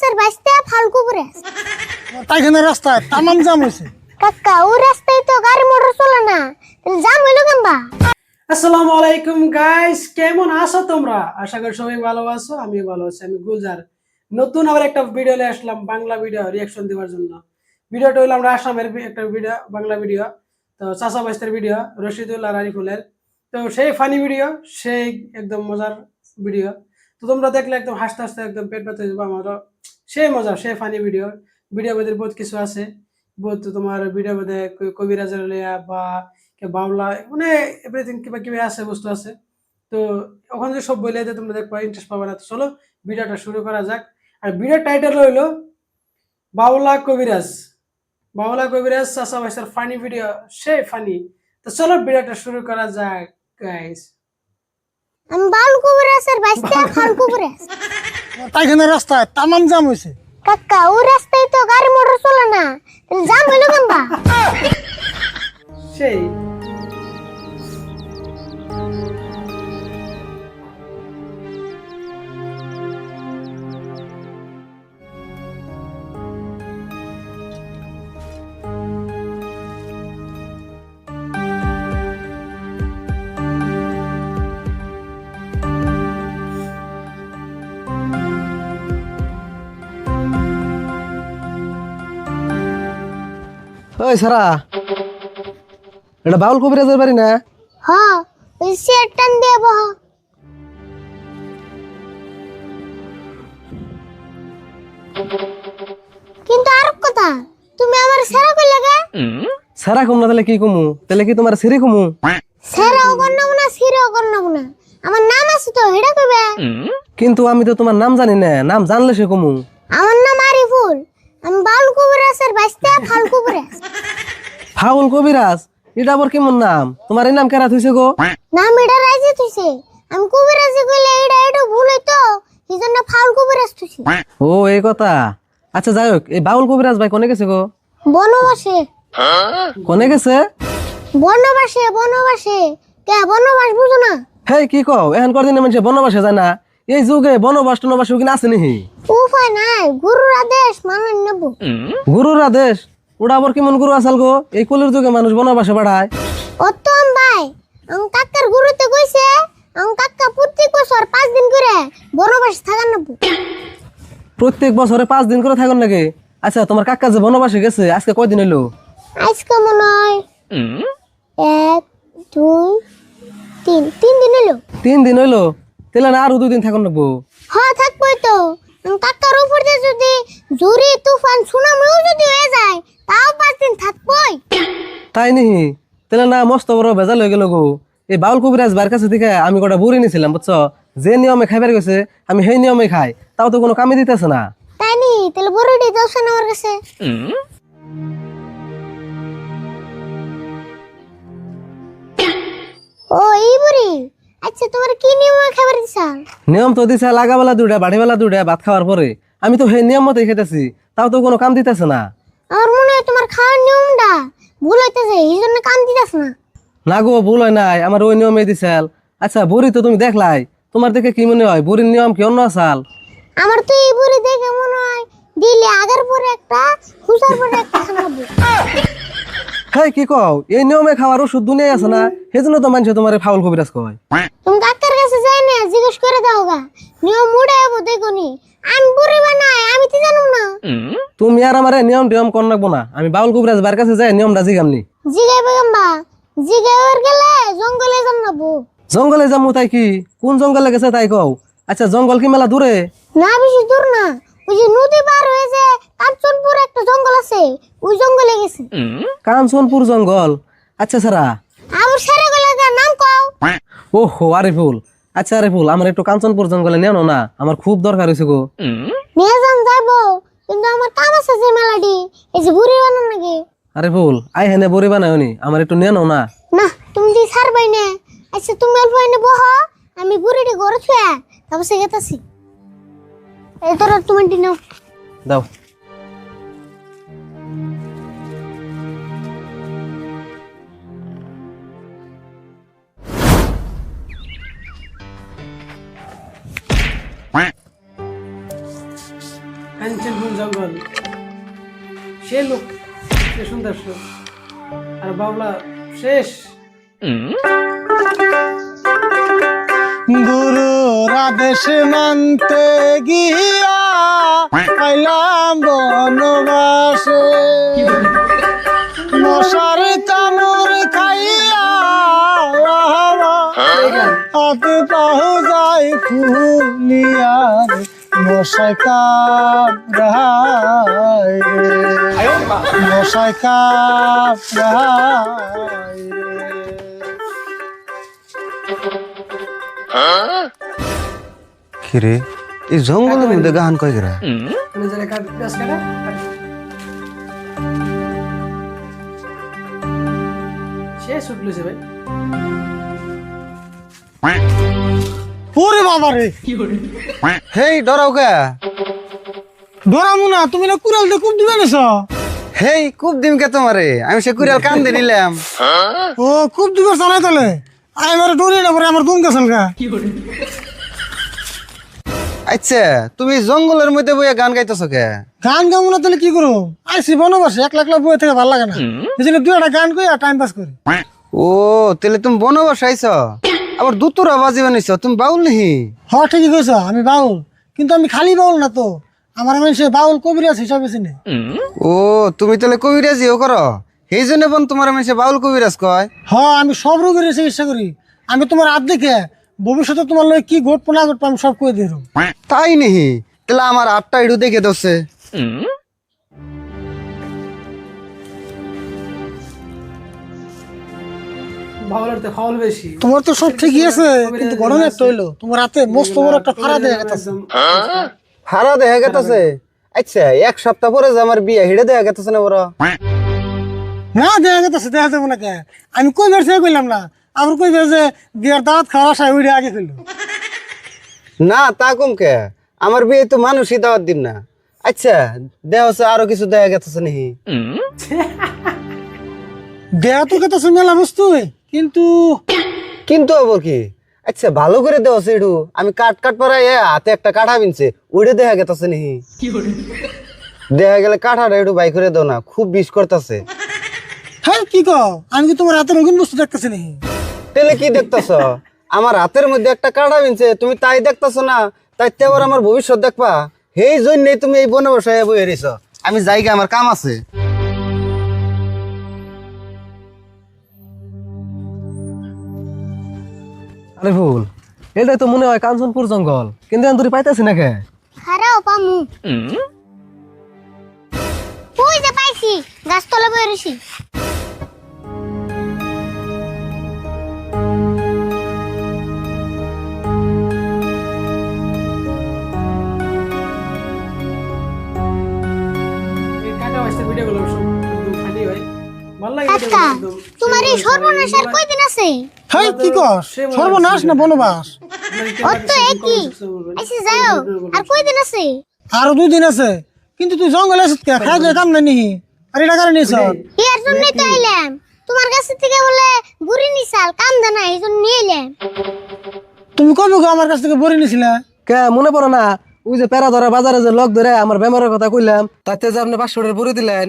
কবিরাজের বাইস্তে ফাল কবিরাজ তাইখানে রাস্তায় তামাম জাম হয়েছে। কাকা ওই রাস্তায় তো গাড়ি মোটর চলে না, তাহলে জাম হইলো কেমবা? আসসালামু আলাইকুম গাইস, কেমন আছো তোমরা? আশা করি সবাই ভালো আছো, আমি ভালো আছি। আমি গুলজার নতুন আবার একটা ভিডিও নিয়ে আসলাম, বাংলা ভিডিও রিয়াকশন দেওয়ার জন্য। ভিডিওটা হলো আমরা আসামের একটা ভিডিও, বাংলা ভিডিও। তো চাচা বাইস্তের ভিডিও, রশিদুল আর আরিফুলের। তো সেই ফানি ভিডিও, সেই একদম মজার ভিডিও। তো তোমরা দেখলে একদম হাসতে হাসতে একদম পেট ব্যথা হয়ে যাবে আমারও। সেই মজা, সেই ফানি ভিডিও। ভিডিও মধ্যে বহুত কিছু আছে, বহুত তোমার ভিডিও মধ্যে কবিরাজের লিয়া বা বাউলা মানে এভরিথিং কিবা কিবা আছে, বস্তু আছে। তো ওখানে যে সব বইলে তোমরা দেখবা, ইন্টারেস্ট পাবে না। তো চলো ভিডিওটা শুরু করা যাক। আর ভিডিওর টাইটেল হইলো বাউলা কবিরাজ। বাউলা কবিরাজ চাচা ভাইসার ফানি ভিডিও, সেই ফানি। তো চলো ভিডিওটা শুরু করা যাক গাইস। আমি বাল কবিরাজের বাইস্তে ফাল কবিরাজ তাইখানে রাস্তায় তামাম জাম হয়েছে। কাকা ওই রাস্তায় তো গাড়ি মোটর চলে না, তাহলে জাম হইলো কেমবা? সেই ওই সারা, এটা বাউল কবিরাজের বাড়ি না? হ ওই চেয়ার টান দিয়ে বহ। কিন্তু আর কথা, তুমি আমার সেরা কইলে গে? সারা কম না তাহলে কি কমু? তাহলে কি তোমার সিরি কমু? সেরাও করনাম না সিরাও করনাম না, আমার নাম আছে তো, এটা কইবে? কিন্তু আমি তো তোমার নাম জানি না, নাম জানলে সে কমু। আমার নাম আরিফুল, আমি বাল কবিরাজের বাইস্তে ফাল কবিরাজ। ফাউল কবিরাজ? এটা আবার কেমন নাম? তোমার এই নাম কেরা থইছে গো? নাম এটা রাইজে তুইছে, আমি কবিরাজি কইলে এটা ভুল হইতো, এইজন্য ফাল কবিরাজ তুইছে। ও এই কথা। আচ্ছা যাই হোক, এই বাউল কবিরাজ ভাই কোনে গেছে গো? বনবাসে কোনে গেছে? বনবাসে বনবাসে। কে বনবাস বুঝো না? হেই কি কও, এখন কদিন মানুষ বনবাসে যায় না? এই যুগে বনবাস টনবাস কিনা আছে নিহি? উপায় নাই, গুরুর আদেশ মানেন নেব। গুরুর আদেশ? ওটা আবার কেমন গুরু আসাল গো? এই কলির যুগে মানুষ বনবাসে বাড়ায়? অতম ভাই, আমি কাকার গুরুতে কইছে, আমি কাকা প্রত্যেক বছর 5 দিন করে বনবাস থাকার নেব। প্রত্যেক বছরে 5 দিন করে থাকুন নাকি? আচ্ছা তোমার কাকা যে বনবাসে গেছে আজকে কয়দিন হইলো? আজকে মনে হয় 1 2 3 দিন হলো। 3 দিন হইলো? তাহলে না আরো 2 দিন থাকুন লাগবো। হ্যাঁ থাকবোই তো। আমি কাকার উপর দিয়ে যদি ঝুরি তুফান সুনামিও যদি হয়ে যায়, তাও 5 দিন থাকবোই। তাই নিহি? তাহলে না মস্ত বড় ভেজাল হয়ে গেল গো। এই বাউল কবিরাজ বার কাছে থেকে আমি কটা বুড়ি নিছিলাম বুঝছো, যে নিয়মে খাইবার গেছে আমি সেই নিয়মে খাই, তাও তো কোনো কামে দিতেছে না। তাই নি? তাহলে বড়ডি দশ না আমার কাছে। ও এই বুড়ি, আচ্ছা তোমার কি নিয়ম খাবার দিছা? নিয়ম তো দিছে লাগাবেলা দুটা বাড়িবেলা দুটা ভাত খাওয়ার পরে, আমি তো সেই নিয়ম মতোই খেতেছি, তাও তো কোনো কাম দিতেছে না। আমার মনে হয় তোমার খাওয়ার নিয়মটা ভুল হইতেছে, এই জন্য কান দিতাস না। না গো ভুল হয় নাই, আমার ওই নিয়মে দিছেল। আচ্ছা বুড়ি তো তুমি দেখলাই, তোমার দেখে কি মনে হয় বুড়ির নিয়ম কি অন্য আসাল? আমার তো এই বুড়ি দেখে মনে হয় দিলে আগার পরে একটা খুশার পরে একটা খানাবো। হ্যাঁ কি কও, এই নিয়মে খাওয়ার ওষুধ দুনিয়ায় আছে না, সেজন্য তো মানুষ তোমার ফাউল কবিরাজ কয়। তুমি ডাক্তার কাছে যাই না, জিজ্ঞেস করে দাও গা, নিয়ম মুড়ে যাবো দেখুনি। আমি বুড়ি বানাই, আমি তো জানুম না। তুমি আর আমার নিয়ম টিয়ম কর রাখবো না, আমি বাউল কবিরাজ বার কাছে যাই নিয়মটা জিগামনি। জিগাই বেগম্বা, জিগাইবার গেলে জঙ্গলে জানাবো। জঙ্গলে যাবো তাই কি? কোন জঙ্গলে গেছে তাই কও। আচ্ছা জঙ্গল কি মেলা দূরে? না বেশি দূর না, ওই যে নদী পার হয়ে যে কাঞ্চনপুর একটা জঙ্গল আছে, ওই জঙ্গলে গেছে। কাঞ্চনপুর জঙ্গল? আচ্ছা সারা, আমার সারা গলা নাম কও। ওহো আরিফুল। আচ্ছা আরিফুল, আমার একটু কাঞ্চনপুর জঙ্গলে নেও না, আমার খুব দরকার হয়েছে গো। নিয়ে যান যাবো, কিন্তু আমার কাম আছে যে মেলাডি, এই যে বুড়ি বানান নাকি। আরিফুল আই হেনে বড়ি বানায়নি, আমার একটু নেও না। না তুমি দি ছাড়বাই না। আচ্ছা তুমি অল্প এনে বহ, আমি বুড়িটি ঘরে ছুঁয়া তারপর সে গেতাছি। এই তোরা তুমি নাও। দাও। কাঞ্চনপুর জঙ্গল, সে লোক, সে সুন্দর সুর। আর বাবলা শেষ। গুরুর আদেশ মানতে গিয়া পাইলাম বনবাসে, মশার কামড় খাইয়া হাতে পাহু যাই ফুলিয়া মশাই কামড়ায় রে, মশাই কামড়ায় রে। কিরে এই জঙ্গলের মধ্যে গান কয় গেরা? মানে যারা গাছ কাটা শেষ উঠলো সে ভাই। ওরে বাবা রে, হেই ডরাও কে? ডরামু না, তুমি না কুড়াল দিয়ে কুপ দিবে নেছ? হেই খুব দিন কে তোমারে, আমি সে কুড়াল কান দিয়ে নিলাম। ও কুপ দিবে চালাই তাহলে আমার ডরি না পরে আমার দুম গেছিল গা। আচ্ছা তুমি জঙ্গলের মধ্যে বইয়া গান গাইতেছো কে? গান গাবো না তাহলে কি করো? আইসি বনবাসে, একলা একলা বই থেকে ভালো লাগে না, এই জন্য দুই একটা গান কই আর টাইম পাস করি। ও তাহলে তুমি বনবাস আইছ, আবার দুতুরা বাজিবে নিছ, তুমি বাউল নিহি? হ ঠিকই কইছ, আমি বাউল, কিন্তু আমি খালি বাউল না তো, আমার মানুষে বাউল কবিরাজ হিসাবে চিনে। ও তুমি তাহলে কবিরাজিও করো, সেই জন্য বোন তোমার মানুষে বাউল কবিরাজ কয়? হ আমি সব রোগের চিকিৎসা করি, আমি তোমার হাত দেখে ভবিষ্যতে তোমার লয় কি ঘটবো না ঘটবো আমি সব কই দিই। তাই নিহি? তাহলে আমার আটটা ইডু দেখে দছে। বাউলের তো ফাউল বেশি। তোমার তো সব ঠিকই আছে, কিন্তু ঘটনা একটা হইলো তোমার হাতে মস্ত বড় একটা ফাড়া দেয়া গেছে। হারা দেখা গেতেছে? আচ্ছা এক সপ্তাহ পরে যে আমার বিয়ে, হিড়ে দেখা গেতেছে না বড়? না দেখা গেছে, দেখা যাবো না কে? আমি কই বের থেকে কইলাম না, আমার কই বের যে বিয়ার দাওয়াত খাওয়া আসা ওইটা আগে কইলো। না তা কম কে, আমার বিয়ে তো মানুষই দাওয়াত দিন না। আচ্ছা দেহ হচ্ছে আরো কিছু দেখা গেতেছে নাকি? দেয়া তো গেছে মেলা বস্তু, কিন্তু কিন্তু আবার কি? আচ্ছা ভালো করে দেওয়া সেটু, আমি কাট কাট পরাই হাতে একটা কাঠা বিনছে, ওইটা দেখা গেতেছে নাকি? দেখা গেলে কাঠাটা একটু বাই করে দাও না, খুব বিষ করতেছে। হ্যাঁ কি কও, আমি কি তোমার হাতে রঙিন বস্তু দেখতেছি নাকি? তাহলে কি দেখতেছ? আমার হাতের মধ্যে একটা কাঠা বিনছে, তুমি তাই দেখতেছ না? তাই আবার আমার ভবিষ্যৎ দেখবা, সেই জন্যই তুমি এই বনে বসে বই রইছ। আমি যাইগা, আমার কাম আছে। আরে ভুল, এটাই তো মনে হয় কাঞ্চনপুর জঙ্গল, কিন্তু আমি পাইতেছি না কে? হারাও পামু। ওই যে পাইছি, গাছতলা বই রইছি। এই কাকা ওয়াইসের ভিডিওগুলো সব একদম ফানি হয়, ভালো লাগে কাকা, একদম। তোমার এই সর্বনাশ আর কয়দিন আছে? হ্যাঁ কি কস, সর্বনাশ না বনবাস? ও তো একই। আচ্ছা যাও, আর কয়দিন আছে? আরো 2 দিন আছে, কিন্তু তুই জঙ্গলে আসিস কে? খাই দিয়ে কাম নাই নিহি? আর এটা কারণে নিছ? এর জন্যই তো আইলাম, তোমার কাছ থেকে বলে বুড়ি নিছাল কাম দানা, এই জন্য নিয়ে এলাম। তুমি কবে গো আমার কাছ থেকে বড়ি নিছিলা? কে মনে পড়ে না? ওই যে পেরা ধরা বাজারে যে লোক ধরে আমার বেমারের কথা কইলাম, তাতে যে আপনি 500 টাকা ভরে দিলেন।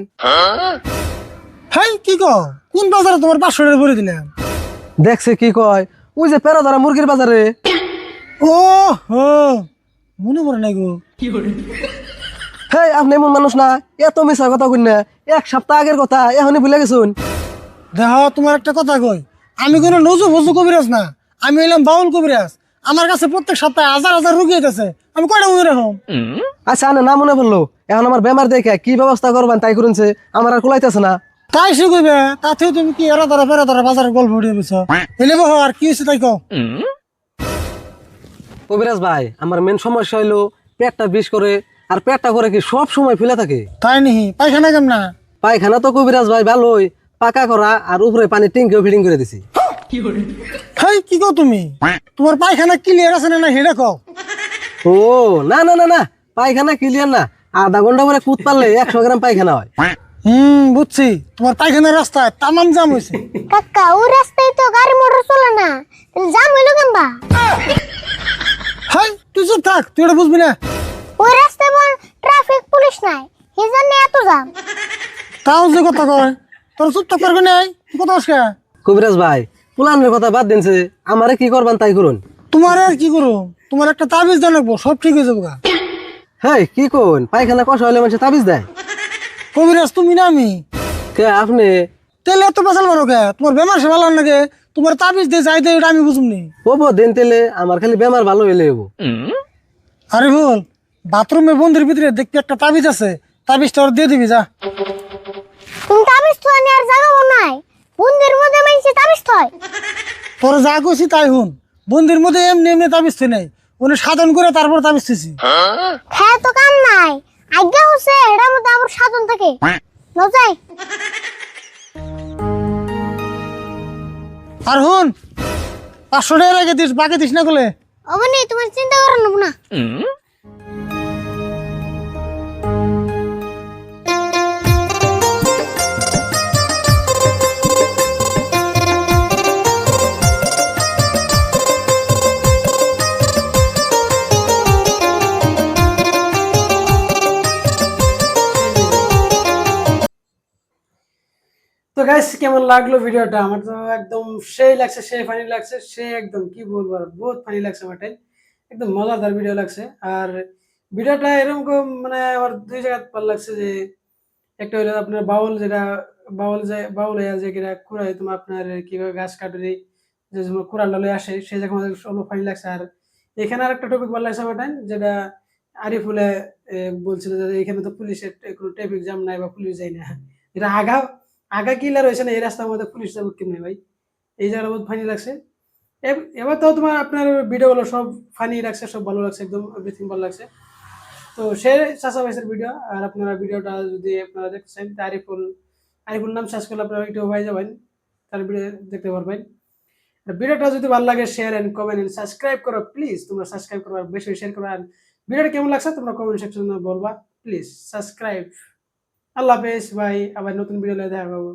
হ্যাঁ কি কও, কোন বাজারে তোমার 500 টাকা বড়ি দিলাম? দেখছে কি কয়, ওই যে পেরা ধরা মুরগির বাজারে। ও হো, মনে পড়ে নাই গো। হেই আপনি এমন মানুষ না, এত মিছা কথা কই না। 1 সপ্তাহ আগের কথা এখনই ভুলে গেছুন। দেখো তোমার একটা কথা কই, আমি কোনো নজু ফজু কবিরাজ না, আমি হইলাম বাউল কবিরাজ। আমার কাছে প্রত্যেক সপ্তাহে হাজার হাজার রুগী হইতেছে, আমি কয়টা মনে রাখো? আচ্ছা আনে না মনে পড়লো, এখন আমার বেমার দেখে কি ব্যবস্থা করবেন তাই করুনছে, আমার আর কুলাইতেছে না। তাই সে কইবে, তাতেও তুমি কি এরা ধরা ফেরা ধরা বাজারের গল্প উঠিয়ে বুঝছো? এলে বহ, আর কি হয়েছে তাই কও। কবিরাজ ভাই, আমার মেন সমস্যা হইলো পেটটা বিষ করে, আর পেটটা করে কি সব সময় ফুলে থাকে। তাই নিহি? পায়খানা কেমন না? পায়খানা তো কবিরাজ ভাই ভালোই, পাকা করা, আর উপরে পানি ট্যাঙ্কিও ফিটিং করে দিছি। হেই কি কও তুমি? তোমার পায়খানা ক্লিয়ার আছে না হেডা কও। ও না না না না, পায়খানা ক্লিয়ার না, আধা ঘন্টা পরে কুদ পারলে 100 গ্রাম পায়খানা হয়। বুঝছি, তোমার পায়খানার রাস্তায় তামাম জাম হয়েছে। কাকা, ওই রাস্তায় তো গাড়ি মোটর চলে না, তাহলে জাম হইলো কেমবা? হাই তুই চুপ থাক, তুই এটা বুঝবি না। ওই রাস্তায় ট্রাফিক নাই সেই জন্য এত জাম। তাও যে কথা কয় তোর চুপ থাক পারবে নাই তুই কথা বসকে কবিরাজ ভাই পুলানের কথা বাদ দিনছে, আমারে কি করবান তাই করুন। তোমার আর কি করো, তোমার একটা তাবিজ দেন রাখবো, সব ঠিক হয়ে যাবো গা। হ্যাঁ কি কোন, পায়খানা কষা হলে মানুষ তাবিজ দেয়? কবিরাজ তুমি না আমি? কে আপনি? তেলে এত পেশাল মারো কে? তোমার বেমার সে ভালো নাকি? তোমার তাবিজ দিয়ে যাই দেয়, এটা আমি বুঝুমনি। ওবো দেন তেলে, আমার খালি বেমার ভালো হইলে হবো। আরে বল, বাথরুমে বন্ধুর ভিতরে দেখবি একটা তাবিজ আছে, তাবিজটা ওর দিয়ে দিবি যা। তুমি তাবিজ থয় নি আর জাগাবো নাই, বন্ধের মধ্যে মাইছে তাবিজ থয়। তোর যা কইছি তাই হুন, বন্ধুর মধ্যে এমনি এমনি তাবিজ থই নাই, উনি সাধন করে তারপর তাবিজ থইছি। খায় তো কাম নাই, আজ্ঞা হচ্ছে এটার মধ্যে আবার সাধন থাকে নজাই। আর হুন, 500 টাকা রেখে দিস, বাকি দিস না বলে। অবনি তোমার চিন্তা করো না। তো গাইস কেমন লাগলো ভিডিওটা? আমার তো একদম সেই লাগছে, সেই ফানি লাগছে, সে একদম কি বলবো আর, বহুত ফানি লাগছে আমারটাই, একদম মজাদার ভিডিও লাগছে। আর ভিডিওটা এরকম মানে আমার দুই জায়গা ভালো লাগছে, যে একটা হলো আপনার বাউল, যেটা বাউল হইয়া যে কিনা কুড়াই তোমার আপনার কিভাবে গাছ কাটে যে কুড়াল ডালে আসে, সেই জায়গা আমাদের অল্প ফানি লাগছে। আর এখানে আর একটা টপিক ভালো লাগছে আমার, যেটা আরিফুলে বলছিল যে এখানে তো পুলিশের কোনো ট্রাফিক জ্যাম নাই বা পুলিশ যায় না, এটা আগা আগা কিলার হয়েছে না, এই রাস্তার মধ্যে পুলিশ যাবো কেমনি ভাই, এই জায়গাটা বহুত ফানি লাগছে। এবার তো তোমার আপনার ভিডিওগুলো সব ফানি লাগছে, সব ভালো লাগছে, একদম এভরিথিং ভালো লাগছে। তো সে চাচা ভাইসের ভিডিও, আর আপনারা ভিডিওটা যদি আপনারা দেখছেন, আরিফুল নাম সার্চ করলে আপনারা একটু হয়ে যাবেন, তার ভিডিও দেখতে পারবেন। আর ভিডিওটা যদি ভালো লাগে share and comment and subscribe করো প্লিজ, তোমরা সাবস্ক্রাইব করো আর বেশি শেয়ার করো। আর ভিডিওটা কেমন লাগছে তোমরা কমেন্ট সেকশনে বলবা, প্লিজ সাবস্ক্রাইব। আল্লাহ হাফেজ ভাই, আবার নতুন ভিডিও দেখা পাবো।